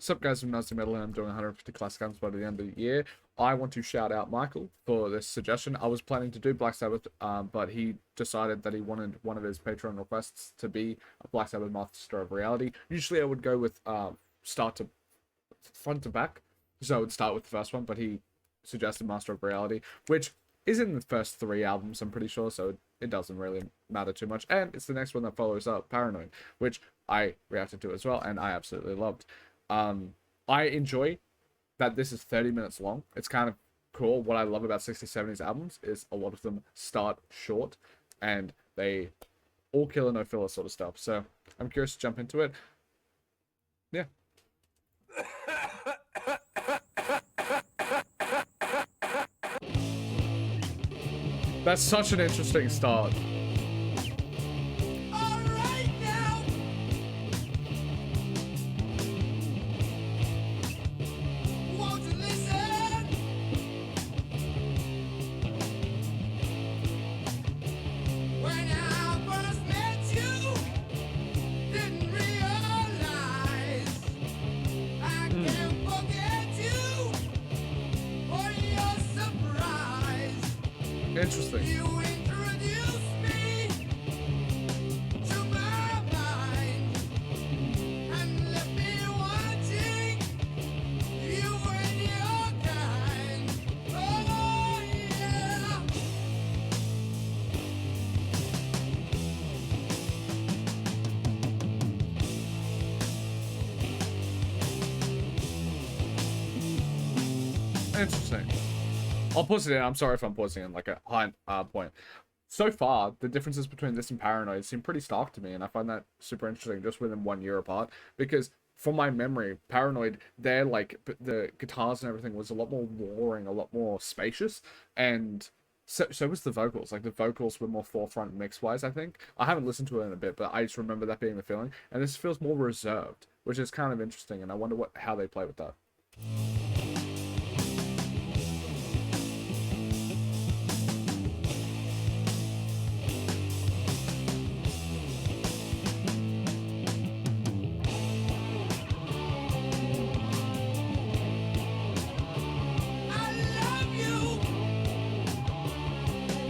Sup guys from AUSSIE METALHEAD, I'm doing 150 classic albums by the end of the year. I want to shout out Michael for this suggestion. I was planning to do Black Sabbath, but he decided that he wanted one of his Patreon requests to be a Black Sabbath Master of Reality. Usually I would go with front to back, so I would start with the first one, but he suggested Master of Reality, which is in the first 3 albums, I'm pretty sure, so it doesn't really matter too much. And it's the next one that follows up, Paranoid, which I reacted to as well, and I absolutely loved. I enjoy that this is 30 minutes long. It's kind of cool. What I love about 60s, 70s albums is a lot of them start short and they all killer no filler sort of stuff. So I'm curious to jump into it. Yeah. That's such an interesting start. Interesting. You introduced me to my mind and left me wanting you and your kind. Oh yeah. Interesting. I'll pause it in. I'm sorry if I'm pausing in like a high point. So far, the differences between this and Paranoid seem pretty stark to me, and I find that super interesting just within 1 year apart. Because from my memory, Paranoid, their like the guitars and everything was a lot more roaring, a lot more spacious, and so was the vocals. Like the vocals were more forefront mix wise. I think I haven't listened to it in a bit, but I just remember that being the feeling. And this feels more reserved, which is kind of interesting, and I wonder how they play with that.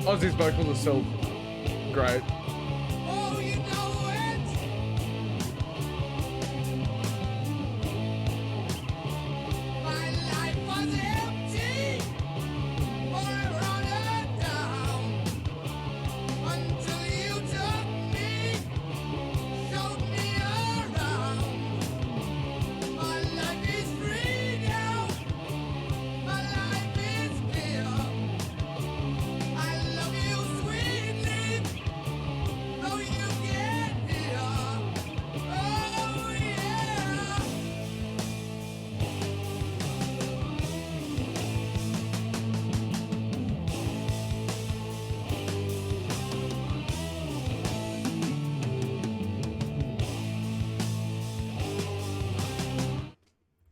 Ozzy's vocals are still great. Oh, you know it. My life was empty, or run down until you took me, showed me around. My life is free now. My life is clear. I love you sweetly, though you get here. Oh yeah.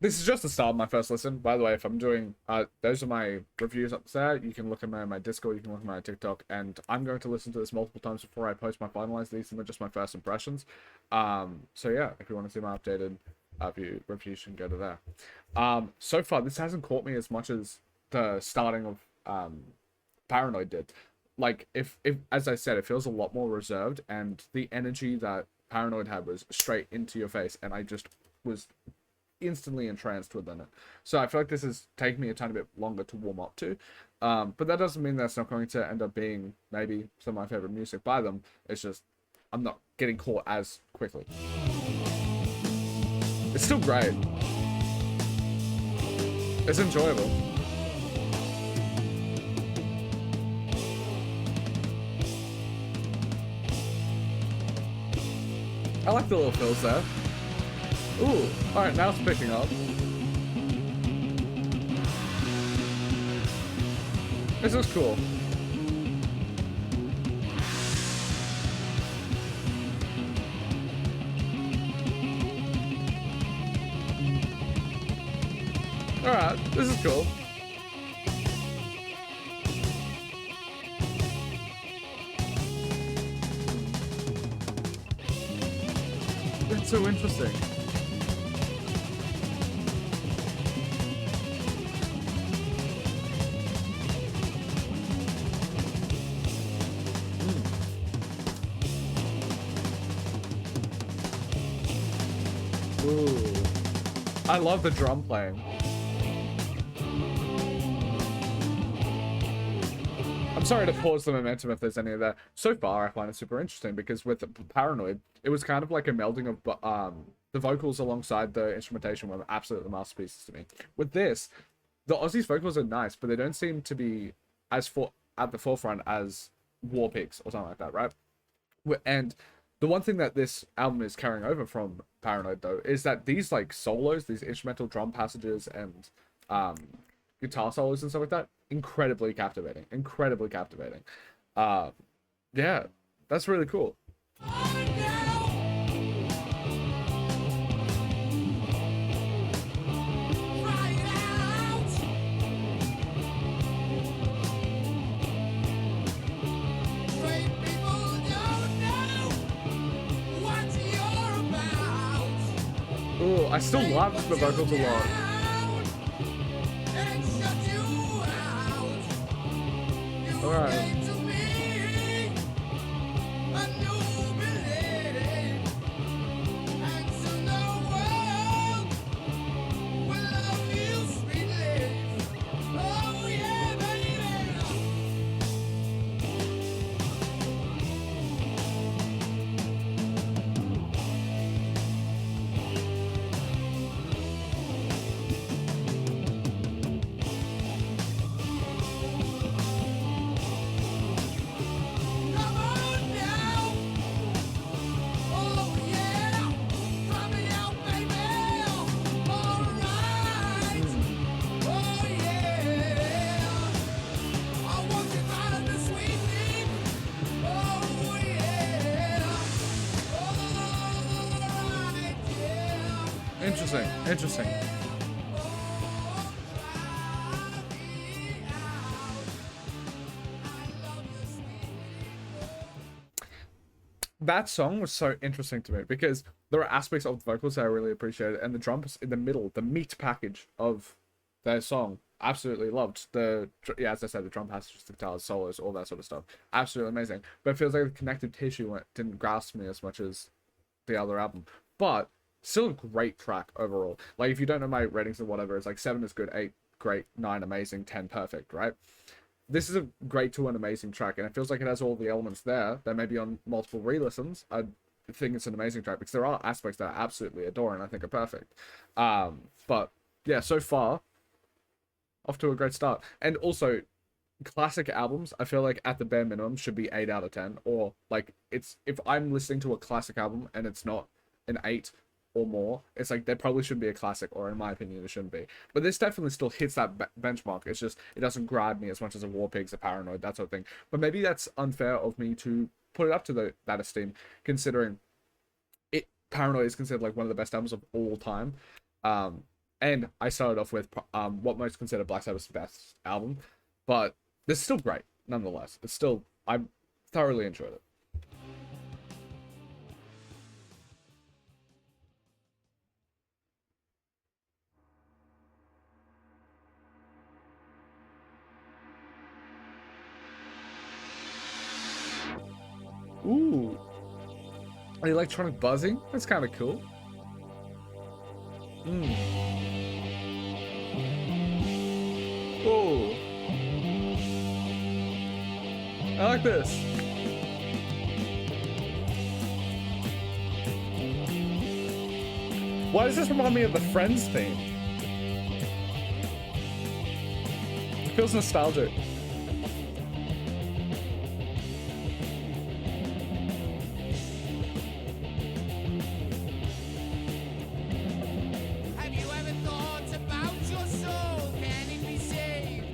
This is just the start of my first listen. By the way, if I'm doing, those are my reviews up there. You can look at my Discord, you can look at my TikTok, and I'm going to listen to this multiple times before I post my finalized. These are just my first impressions. So yeah, if you want to see my updated reviews, you can go to there. So far, this hasn't caught me as much as the starting of Paranoid did. Like, if as I said, it feels a lot more reserved, and the energy that Paranoid had was straight into your face, and I just was instantly entranced within it. So I feel like this is taking me a tiny bit longer to warm up to, but that doesn't mean that's not going to end up being maybe some of my favorite music by them. It's just I'm not getting caught as quickly. It's still great. It's enjoyable. I like the little fills there. Ooh, alright, now it's picking up. This looks cool. Alright, this is cool. That's so interesting. I love the drum playing. I'm sorry to pause the momentum if there's any of that. So far, I find it super interesting because with Paranoid, it was kind of like a melding of the vocals alongside the instrumentation were absolutely masterpieces to me. With this, the Aussie's vocals are nice, but they don't seem to be as at the forefront as War Pigs or something like that, right? And the one thing that this album is carrying over from Paranoid, though, is that these like solos, these instrumental drum passages and guitar solos and stuff like that, incredibly captivating. Incredibly captivating. Yeah, that's really cool. Ooh, I still love the vocals a lot. Alright. Interesting. That song was so interesting to me because there are aspects of the vocals that I really appreciated, and the drums in the middle, the meat package of their song, absolutely loved. As I said, the drum passages, the guitars, solos, all that sort of stuff, absolutely amazing. But it feels like the connective tissue didn't grasp me as much as the other album, but still a great track overall. Like, if you don't know my ratings or whatever, it's like 7 is good, 8 great, 9 amazing, 10 perfect, right? This is a great to an amazing track, and it feels like it has all the elements there that maybe on multiple re-listens I think it's an amazing track, because there are aspects that I absolutely adore and I think are perfect. But yeah, so far off to a great start. And also, classic albums, I feel like at the bare minimum should be 8 out of 10, or like, it's, if I'm listening to a classic album and it's not an 8 or more, it's like, they probably shouldn't be a classic, or in my opinion it shouldn't be. But this definitely still hits that benchmark. It's just, it doesn't grab me as much as a War Pigs, a Paranoid, that sort of thing. But maybe that's unfair of me to put it up to that esteem, considering Paranoid is considered like one of the best albums of all time. And I started off with what most consider Black Sabbath's best album, but this is still great nonetheless. It's still, I thoroughly enjoyed it. Ooh, electronic buzzing. That's kind of cool. Oh, I like this. Why does this remind me of the Friends theme? It feels nostalgic. Have you ever thought about your soul? Can it be saved?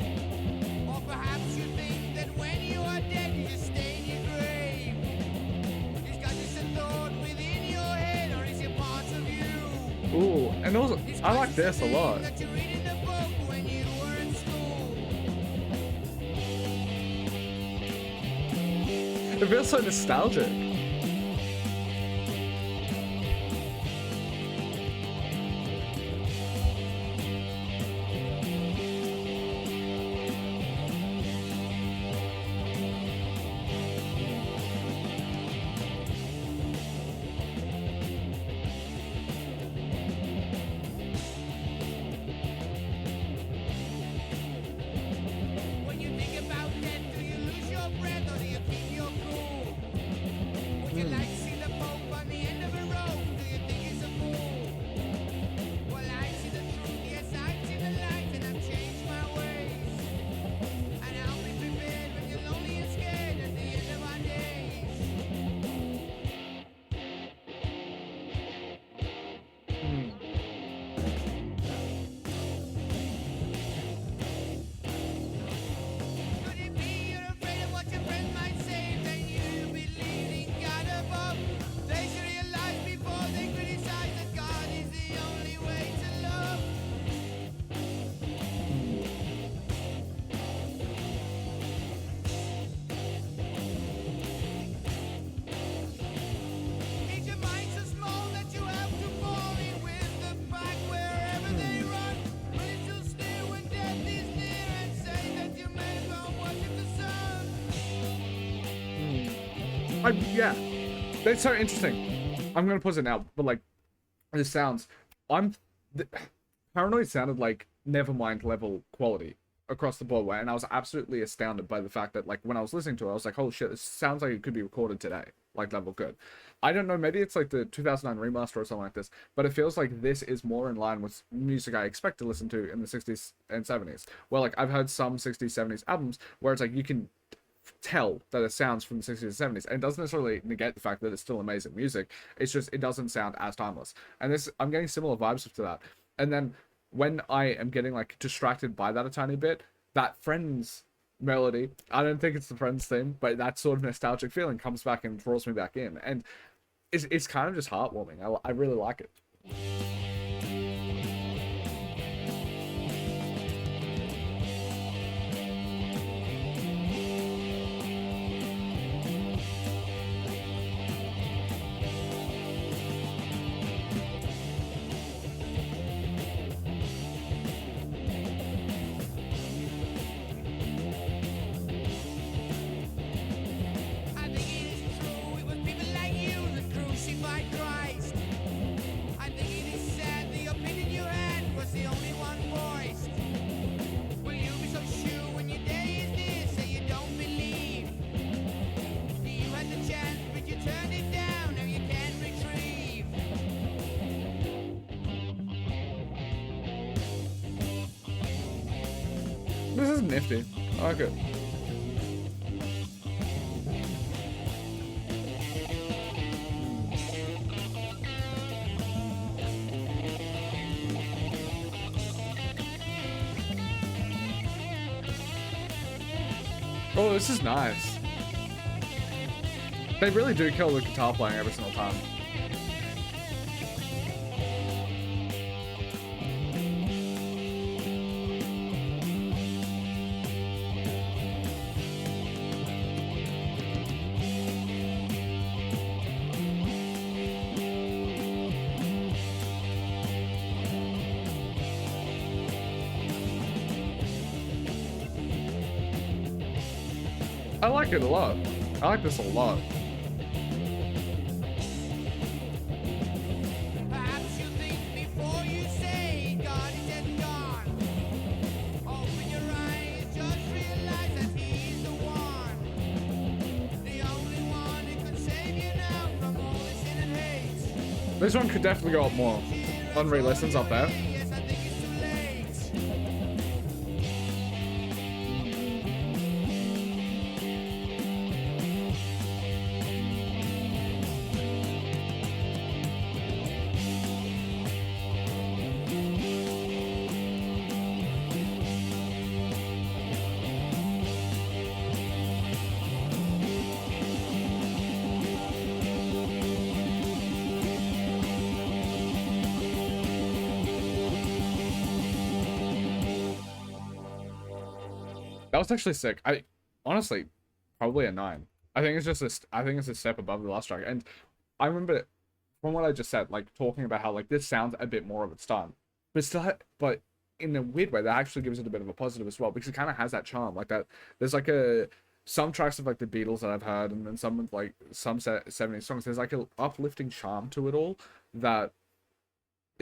Or perhaps you think that when you are dead, you just stay in your grave. Is God just a thought within your head, or is it part of you? Ooh, and also, I like this a lot. That you read in the book when you were in school. It feels so nostalgic. Yeah, that's so interesting. I'm gonna pause it now, but like, this sounds. Paranoid sounded like Nevermind level quality across the board, and I was absolutely astounded by the fact that, like, when I was listening to it, I was like, holy shit, this sounds like it could be recorded today, like, level good. I don't know, maybe it's like the 2009 remaster or something like this, but it feels like this is more in line with music I expect to listen to in the 60s and 70s, where, like, I've heard some 60s, 70s albums where it's like, you can tell that it sounds from the 60s and 70s, and it doesn't necessarily negate the fact that it's still amazing music. It's just, it doesn't sound as timeless, and this, I'm getting similar vibes to that. And then when I am getting, like, distracted by that a tiny bit, that Friends melody, I don't think it's the Friends theme, but that sort of nostalgic feeling comes back and draws me back in, and it's kind of just heartwarming. I really like it. I think it is true, it was people like you that crucified Christ. I think it is sad the opinion you had was the only one voiced. Will you be so sure when your day is this that you don't believe? You had the chance but you turned it down, now you can't retrieve. This is nifty. I like it. Oh, this is nice. They really do kill the guitar playing every single time. I like it a lot. I like this a lot. Perhaps you think before you say God is dead and gone. Open your eyes, just realize that He is the one. The only one who can save you now from all the sin and hate. This one could definitely go up more on re-listens up there. Yes, I think it's too late. That was actually sick. I honestly probably a 9. I think it's just I think it's a step above the last track. And I remember from what I just said, like talking about how like this sounds a bit more of its time, but still, but in a weird way that actually gives it a bit of a positive as well, because it kind of has that charm like that. There's like some tracks of like the Beatles that I've heard, and then some of like some 70s songs. There's like an uplifting charm to it all that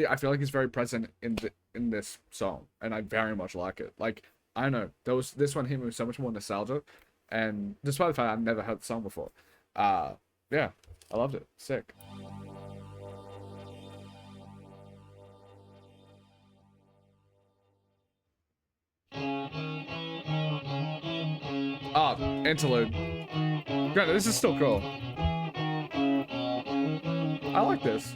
I feel like is very present in this song, and I very much like it. Like, I don't know, this one hit me with so much more nostalgia, and despite the fact I've never heard the song before, yeah, I loved it. Sick. Ah, interlude. Granted, this is still cool. I like this.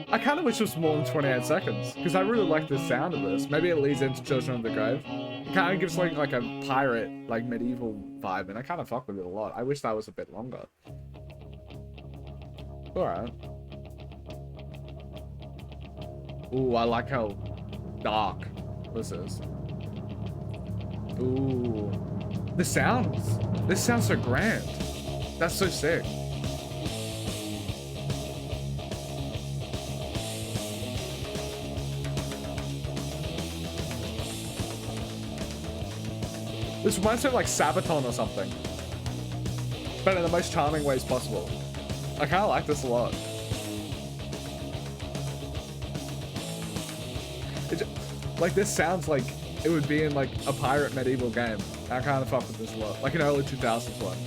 I kind of wish it was more than 28 seconds, because I really like the sound of this. Maybe it leads into Children of the Grave. It kind of gives like a pirate, like medieval vibe, and I kind of fuck with it a lot. I wish that was a bit longer. Alright. Ooh, I like how dark this is. Ooh. This sounds so grand. That's so sick. This reminds me of like Sabaton or something, but in the most charming ways possible. I kind of like this a lot. Like, this sounds like it would be in like a pirate medieval game. I kind of fuck with this a lot, like an early 2000s one.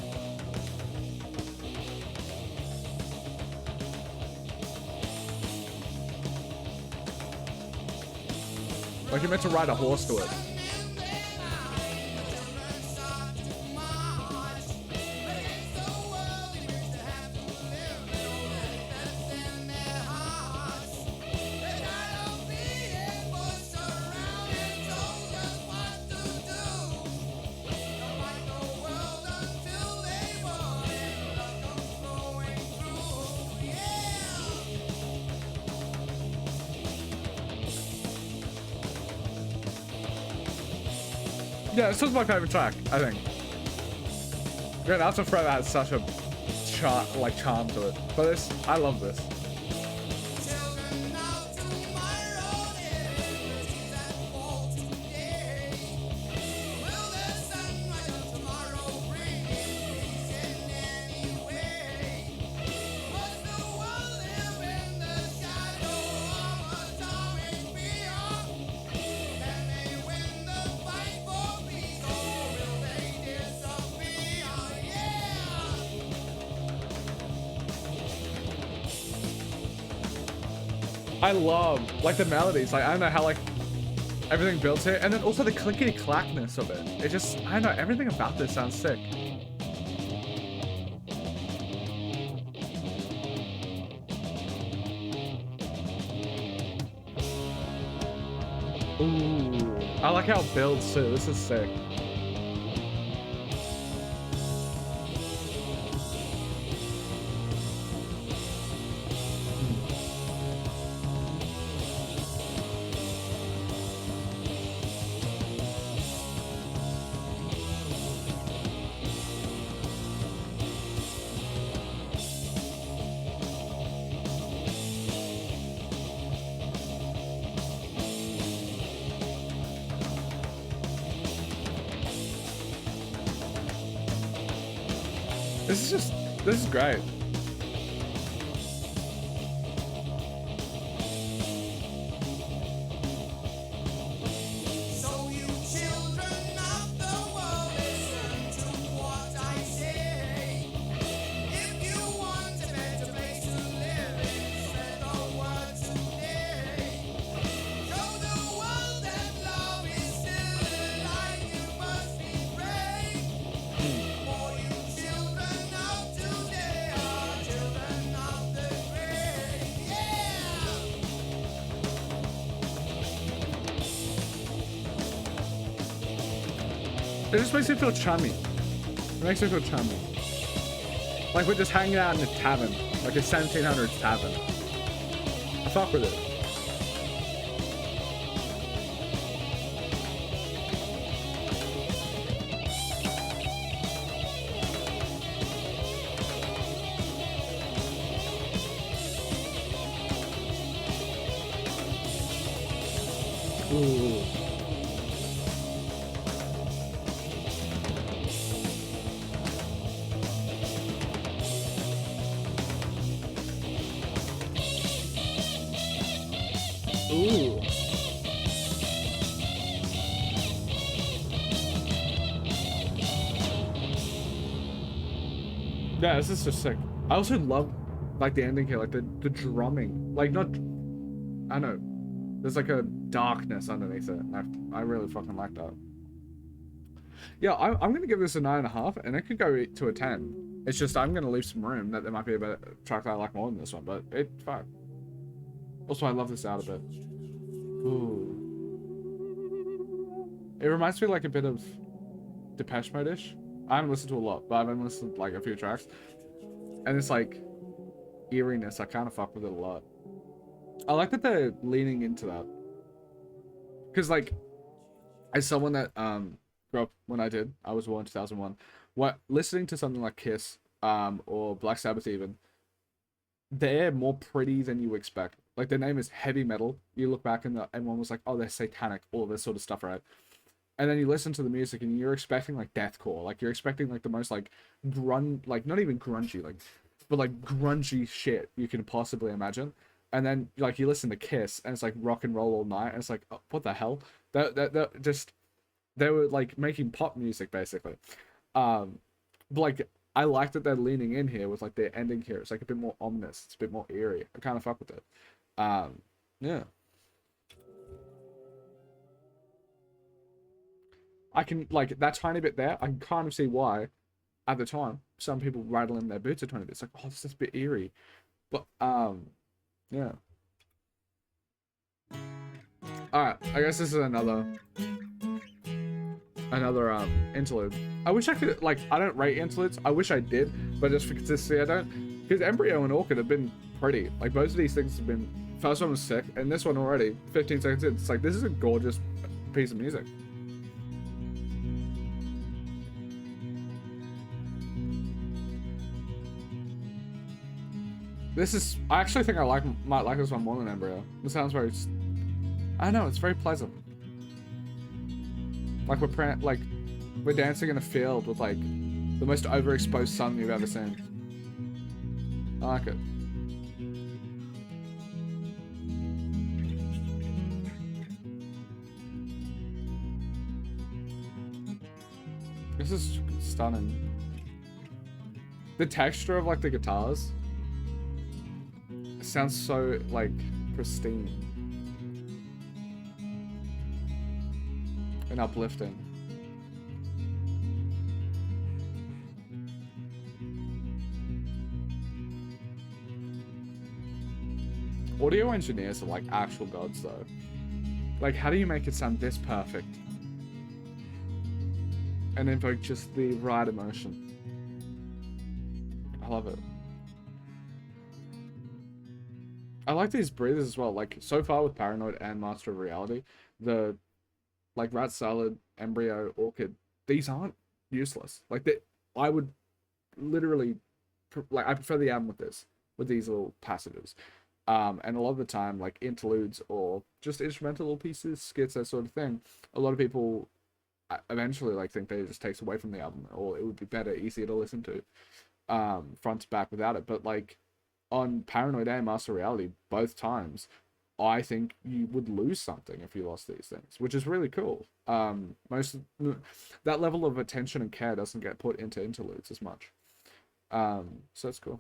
Like you're meant to ride a horse to it. Yeah, this was my favorite track, I think. Yeah, Out of Forever has such a charm to it. But this, I love this. I love, like, the melodies. Like, I don't know how, like, everything builds here. And then also the clickety-clackness of it. It just, I don't know, everything about this sounds sick. Ooh, I like how it builds, too. This is sick. This is great. So you children of the world, listen to what I say. If you want a better place to live in, spread the word today. Show the world that love is still alive, you must be brave. For you children of today are children of the grave. Yeah! It just makes me feel chummy. It makes me feel chummy. Like we're just hanging out in a tavern. Like a 1700s tavern. I fuck with it. Ooh. Ooh. Yeah, this is just sick. I also love like the ending here, like the drumming. Like not, I don't know. There's like a darkness underneath it. And I really fucking like that. Yeah, I'm gonna give this a 9.5, and it could go to a 10. It's just I'm gonna leave some room that there might be a better track that I like more than this one, but it's fine. Also, I love this out a bit. Ooh. It reminds me like a bit of Depeche Mode-ish. I haven't listened to a lot, but I've been listening to like a few tracks. And it's like eeriness. I kind of fuck with it a lot. I like that they're leaning into that. Because like, as someone that grew up when I did, I was born in 2001. Listening to something like Kiss or Black Sabbath even, they're more pretty than you expect. Like, their name is heavy metal. You look back and everyone was like, oh, they're satanic, all of this sort of stuff, right? And then you listen to the music and you're expecting like deathcore, like you're expecting like the most like like not even grungy, like but like grungy shit you can possibly imagine. And then like you listen to Kiss and it's like rock and roll all night and it's like, oh, what the hell? That just they were like making pop music basically. But like I like that they're leaning in here with like their ending here. It's like a bit more ominous. It's a bit more eerie. I kind of fuck with it. Yeah. I can like that tiny bit there. I can kind of see why, at the time, some people rattle in their boots a tiny bit. It's like, oh, this is a bit eerie, but yeah. All right, I guess this is another interlude. I wish I could like I don't rate interludes. I wish I did, but just for consistency, I don't. Because Embryo and Orchid have been pretty. Like both of these things have been. First one was sick, and this one already 15 seconds in. It's like this is a gorgeous piece of music. This is, I actually think I might like this one more than Embryo. It sounds very, I don't know, it's very pleasant. Like we're dancing in a field with like the most overexposed sun you've ever seen. I like it. This is stunning. The texture of like the guitars sounds so like pristine and uplifting. Audio engineers are like actual gods though. Like how do you make it sound this perfect and invoke just the right emotion? I love it. I like these breathers as well. Like so far with Paranoid and Master of Reality, the like Rat Salad, Embryo, Orchid, these aren't useless. Like I would literally like I prefer the album with these little passages. And a lot of the time, like interludes or just instrumental little pieces, skits, that sort of thing. A lot of people eventually like think that it just takes away from the album, or it would be better, easier to listen to, front to back without it. But like on Paranoid and Master Reality, both times, I think you would lose something if you lost these things, which is really cool. That level of attention and care doesn't get put into interludes as much. So that's cool.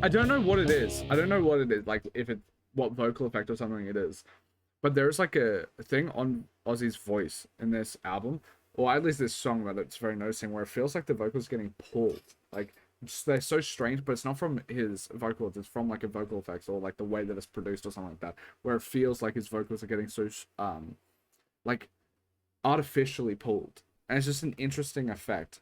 I don't know what it is. I don't know what it is. Like what vocal effect or something it is. But there's like a thing on Ozzy's voice in this album, or at least this song, that it's very noticing, where it feels like the vocals getting pulled. Like they're so strange, but it's not from his vocals. It's from like a vocal effects or like the way that it's produced or something like that, where it feels like his vocals are getting so like artificially pulled, and it's just an interesting effect.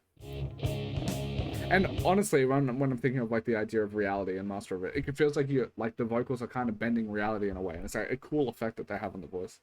And honestly, when I'm thinking of like the idea of reality and Master of it feels like the vocals are kind of bending reality in a way, and it's like a cool effect that they have on the voice.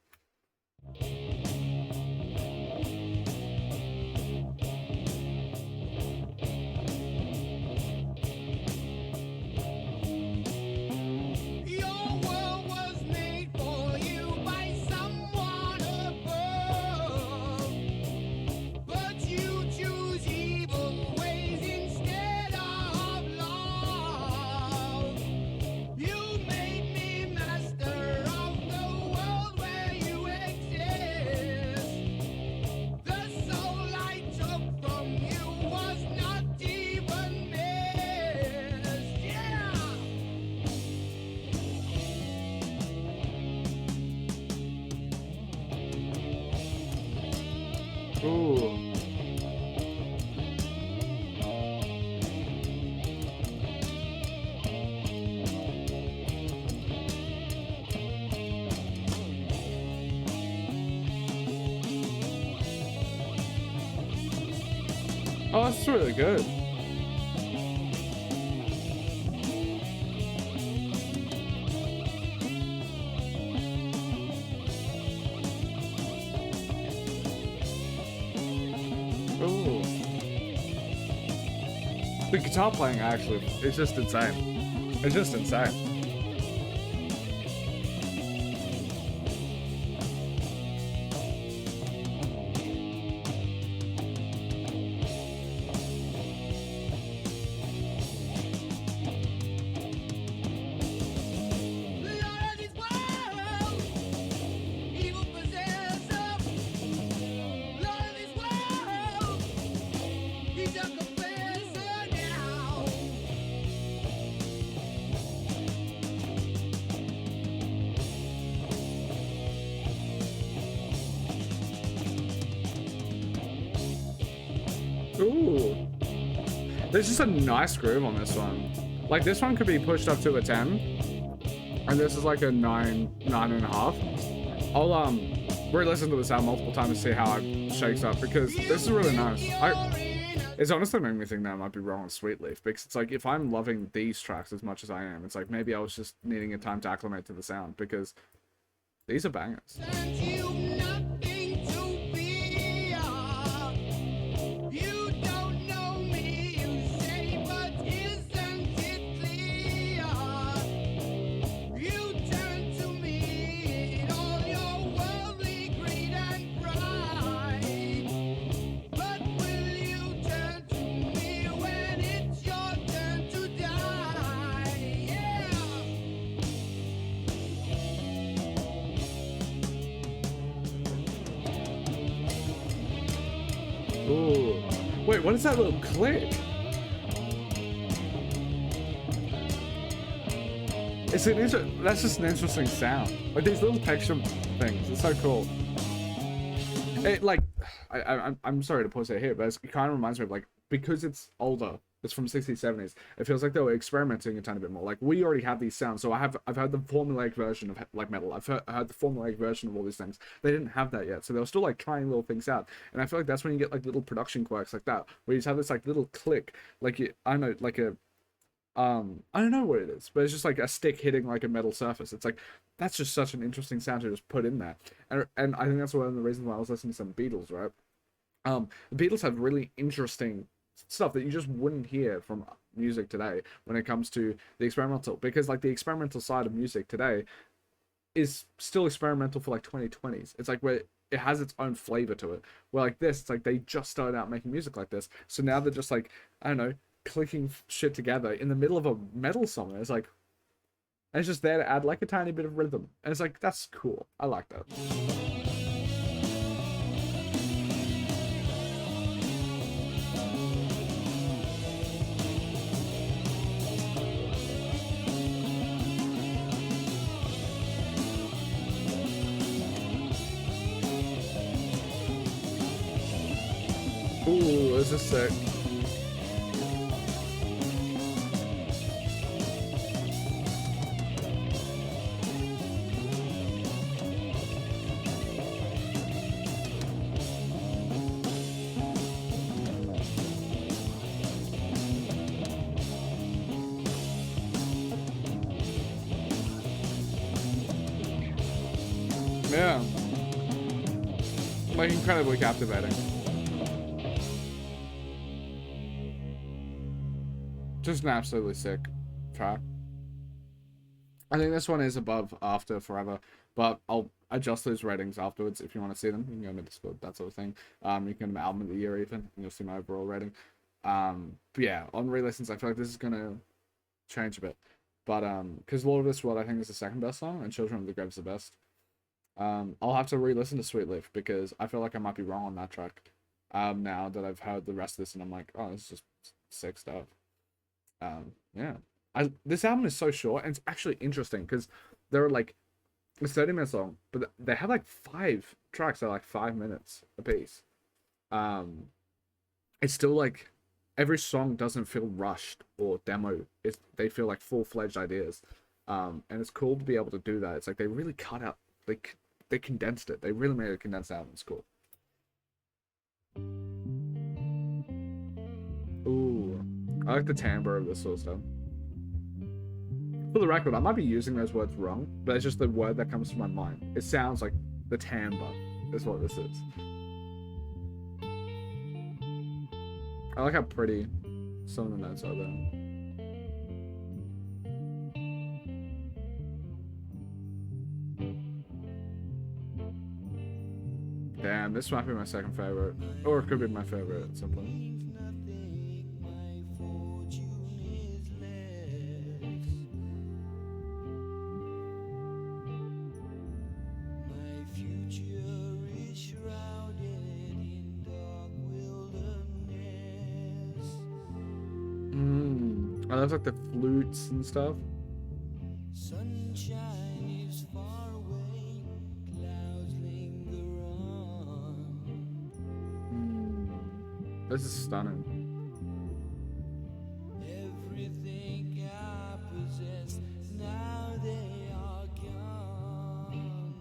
Ooh. Oh, that's really good. Ooh. The guitar playing actually, it's just insane. It's just insane. Ooh. There's just a nice groove on this one. Like, this one could be pushed up to a 10. And this is like a 9.5. I'll, re-listen to this out multiple times to see how it shakes up, because this is really nice. It's honestly made me think that I might be wrong on Sweet Leaf, because it's like, if I'm loving these tracks as much as I am, it's like, maybe I was just needing a time to acclimate to the sound, because these are bangers. Ooh. Wait, what is that little click? It's an that's just an interesting sound. Like, these little texture things, it's so cool. It, like, I'm sorry to pause it here, but it kind of reminds me of, like, because it's older, it's from 60s, 70s, it feels like they were experimenting a tiny bit more. Like, we already have these sounds, so I've heard the formulaic version of, like, metal. I've heard the formulaic version of all these things. They didn't have that yet, so they were still, like, trying little things out. And I feel like that's when you get, like, little production quirks like that, where you just have this, like, little click, like, I don't know, like a, I don't know what it is, but it's just like a stick hitting, like, a metal surface. It's like, that's just such an interesting sound to just put in there. And I think that's one of the reasons why I was listening to some Beatles, right? The Beatles have really interesting stuff that you just wouldn't hear from music today when it comes to the experimental, because, like, the experimental side of music today is still experimental for, like, 2020s. It's like, where it has its own flavor to it, where, like, this, it's like they just started out making music like this, so now they're just, like, I don't know, clicking shit together in the middle of a metal song. It's like, and it's just there to add, like, a tiny bit of rhythm, and it's like, that's cool. I like that. Ooh, this is sick. Yeah. Like, incredibly captivating. Just an absolutely sick track. I think this one is above After Forever, but I'll adjust those ratings afterwards if you want to see them. You can go to Discord, that sort of thing. You can go to Album of the Year even, and you'll see my overall rating. But yeah, on re-listens, I feel like this is gonna change a bit. But because Lord of This World, I think, is the second best song, and Children of the Grave is the best. I'll have to re-listen to Sweet Leaf, because I feel like I might be wrong on that track. Now that I've heard the rest of this, and I'm like, oh, this is just sick stuff. Yeah. This album is so short, and it's actually interesting, because there are, like, it's 30 minutes long, but they have, like, 5 tracks that are, like, 5 minutes a piece. um, it's still like every song doesn't feel rushed or demo. They feel like full-fledged ideas. And it's cool to be able to do that. It's like they really cut out, they condensed it. They really made a condensed album. It's cool. Ooh, I like the timbre of this sort of stuff. For the record, I might be using those words wrong, but it's just the word that comes to my mind. It sounds like the timbre is what this is. I like how pretty some of the notes are there. Damn, this might be my second favorite. Or it could be my favorite at some point. I love like the flutes and stuff. Sunshine is far away, clouds linger on. This is stunning. Everything I possess, now they are gone.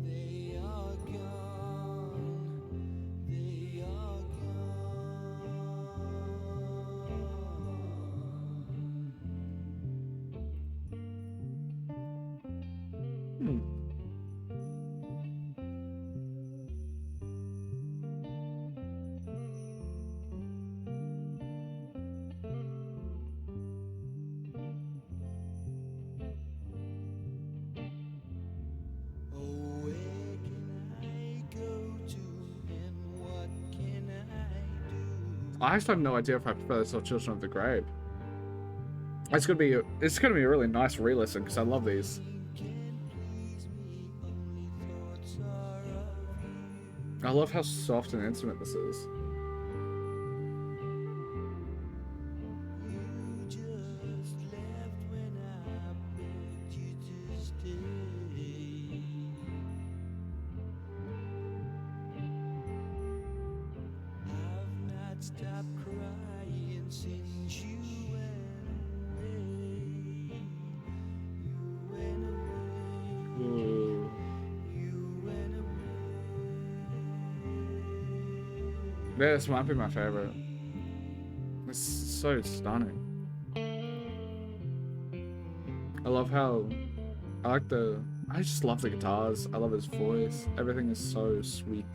They are gone. They are Hmm. Oh, where can I go to and what can I do? I actually have no idea if I prefer this or Children of the Grave. It's gonna be a really nice re-listen because I love these. I love how soft and intimate this is. Stop crying since you went away. You went away. Ooh. You went away. This might be my favorite. It's so stunning. I love how I just love the guitars. I love his voice. Everything is so sweet.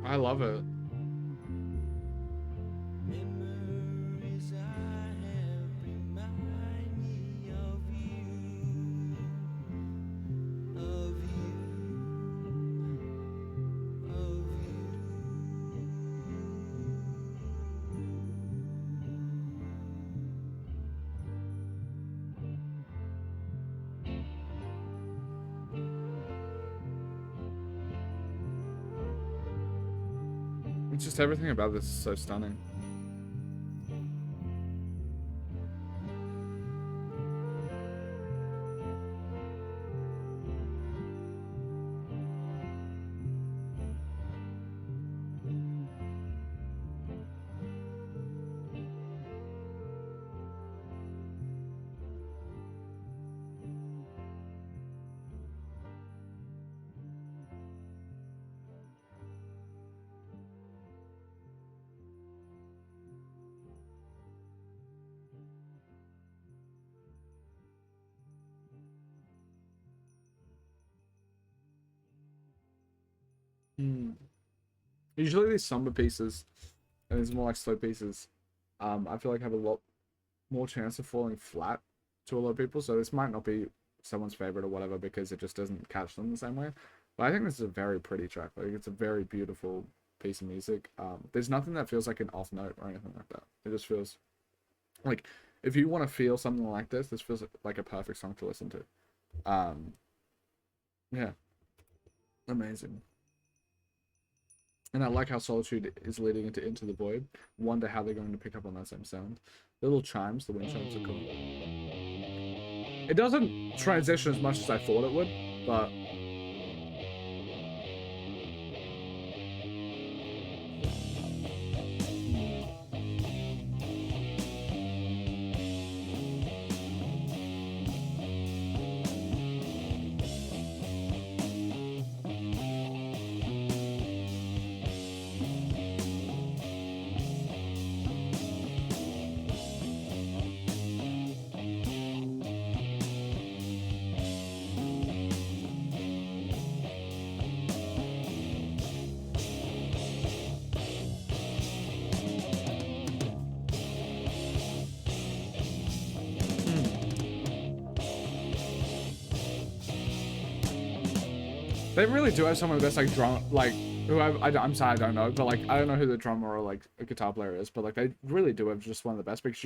I love it. Memories I have remind me of you, of you, of It's just everything about this is so stunning. Hmm. Usually these somber pieces, and these more like slow pieces, I feel like have a lot more chance of falling flat to a lot of people. So this might not be someone's favorite or whatever because it just doesn't catch them the same way. But I think this is a very pretty track. Like it's a very beautiful piece of music. There's nothing that feels like an off note or anything like that. It just feels like if you want to feel something like this feels like a perfect song to listen to. Yeah, amazing. And I like how Solitude is leading into the void. Wonder how they're going to pick up on that same sound. The little chimes, the wind chimes are cool. It doesn't transition as much as I thought it would, but they really do have some of the best like drum, like who I'm sorry I don't know, but like I don't know who the drummer or like a guitar player is, but like they really do have just one of the best because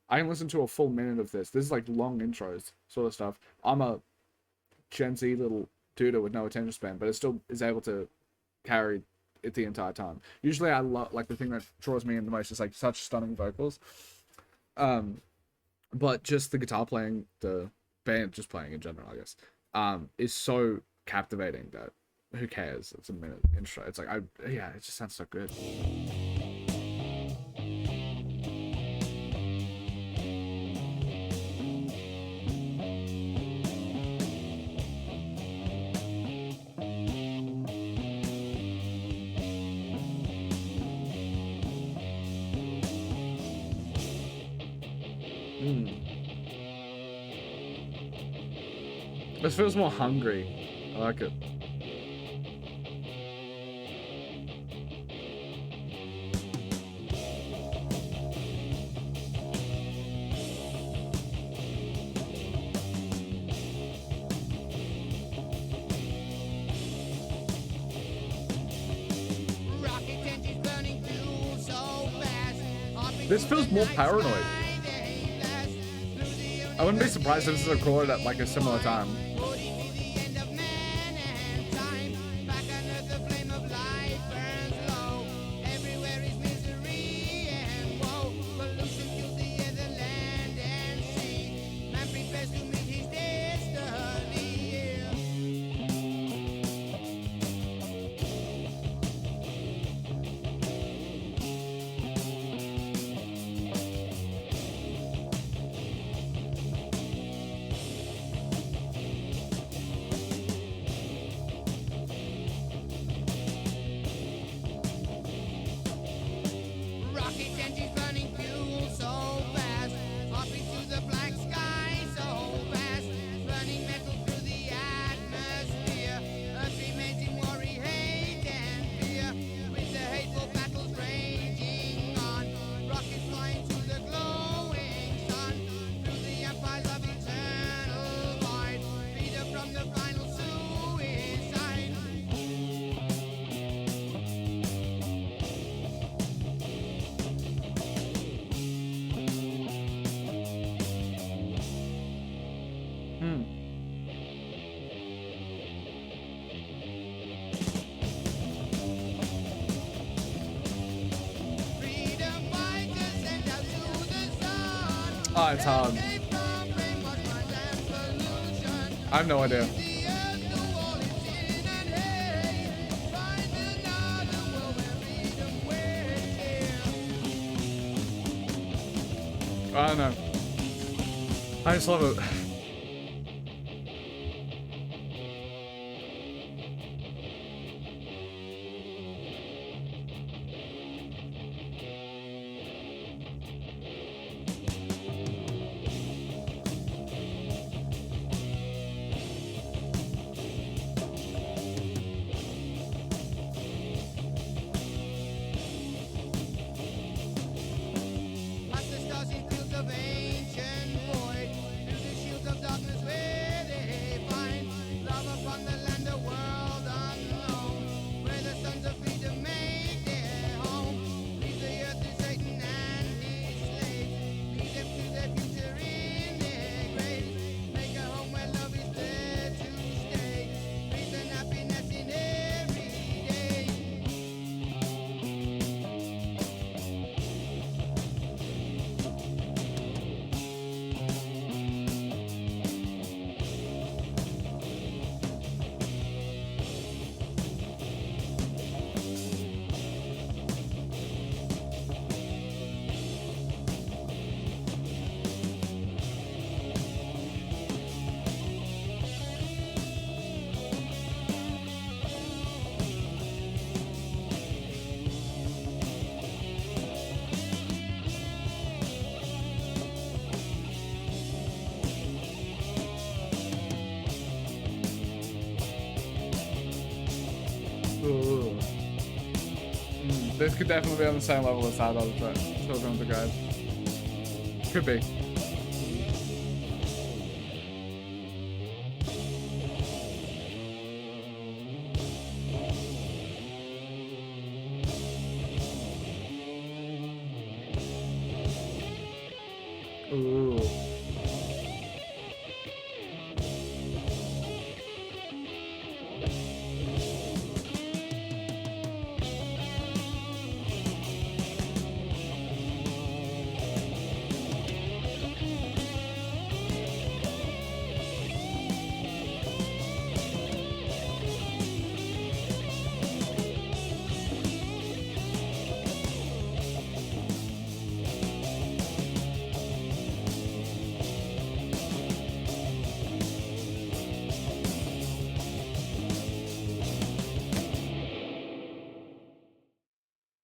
I can listen to a full minute of this. This is like long intros sort of stuff. I'm a Gen Z little dude with no attention span, but it still is able to carry it the entire time. Usually I love like the thing that draws me in the most is like such stunning vocals. But just the guitar playing, the band just playing in general, I guess, is so captivating that who cares? It's a minute intro. It's like yeah, it just sounds so good. This feels more hungry. I like it. This feels more paranoid. I wouldn't be surprised if this is recorded at like a similar time. Oh, it's hard. I have no idea. I don't know. I just love it. Ooh. This could definitely be on the same level as that other Children of the Grave. Could be. Ooh.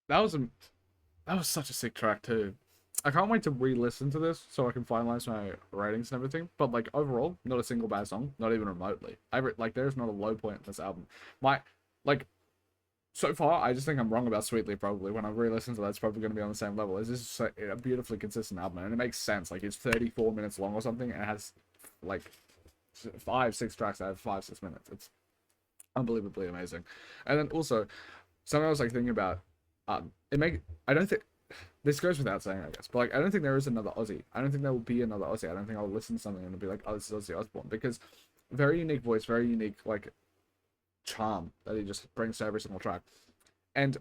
That was such a sick track too. I can't wait to re-listen to this so I can finalize my ratings and everything. But like overall, not a single bad song, not even remotely. Like there's not a low point in this album. Like so far, I just think I'm wrong about Sweetly. Probably when I re-listen to that, it's probably going to be on the same level. This is a beautifully consistent album, and it makes sense. Like it's 34 minutes long or something, and it has like 5-6 tracks that have 5-6 minutes. It's unbelievably amazing. And then also, something I was like thinking about. I don't think this goes without saying, I guess, but like I don't think there is another Aussie. I don't think there will be another Aussie. I don't think I'll listen to something and be like, oh, this is Ozzy Osbourne, because very unique voice, very unique like charm that he just brings to every single track. And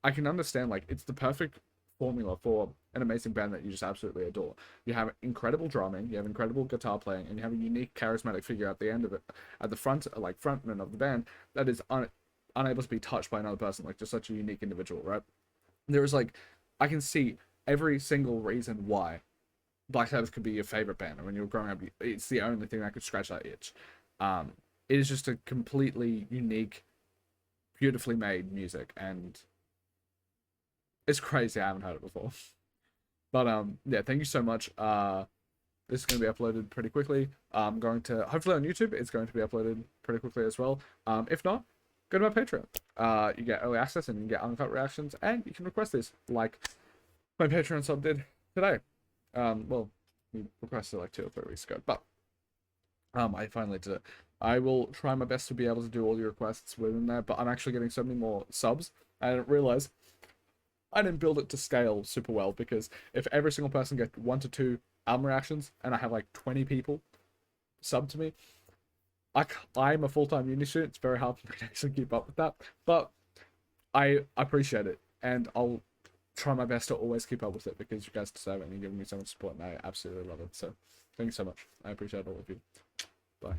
I can understand, like, it's the perfect formula for an amazing band that you just absolutely adore. You have incredible drumming, you have incredible guitar playing, and you have a unique charismatic figure at the end of it, at the front, like frontman of the band, that is unable to be touched by another person, like just such a unique individual, right? There is like, I can see every single reason why Black Sabbath could be your favorite band, and when you were growing up, it's the only thing that could scratch that itch. It is just a completely unique, beautifully made music, and it's crazy. I haven't heard it before. But yeah, thank you so much. This is going to be uploaded pretty quickly. I'm going to, hopefully on YouTube, it's going to be uploaded pretty quickly as well. If not, go to my Patreon. You get early access and you can get uncut reactions, and you can request this like my Patreon sub did today. Well, we requested it like 2 or 3 weeks ago, but I finally did it. I will try my best to be able to do all your requests within there, but I'm actually getting so many more subs. I didn't realize I didn't build it to scale super well, because if every single person gets 1 to 2 album reactions and I have like 20 people sub to me, I'm a full-time uni student. It's very hard for me to actually keep up with that, but I appreciate it, and I'll try my best to always keep up with it, because you guys deserve it and you're giving me so much support, and I absolutely love it. So thank you so much. I appreciate all of you. Bye.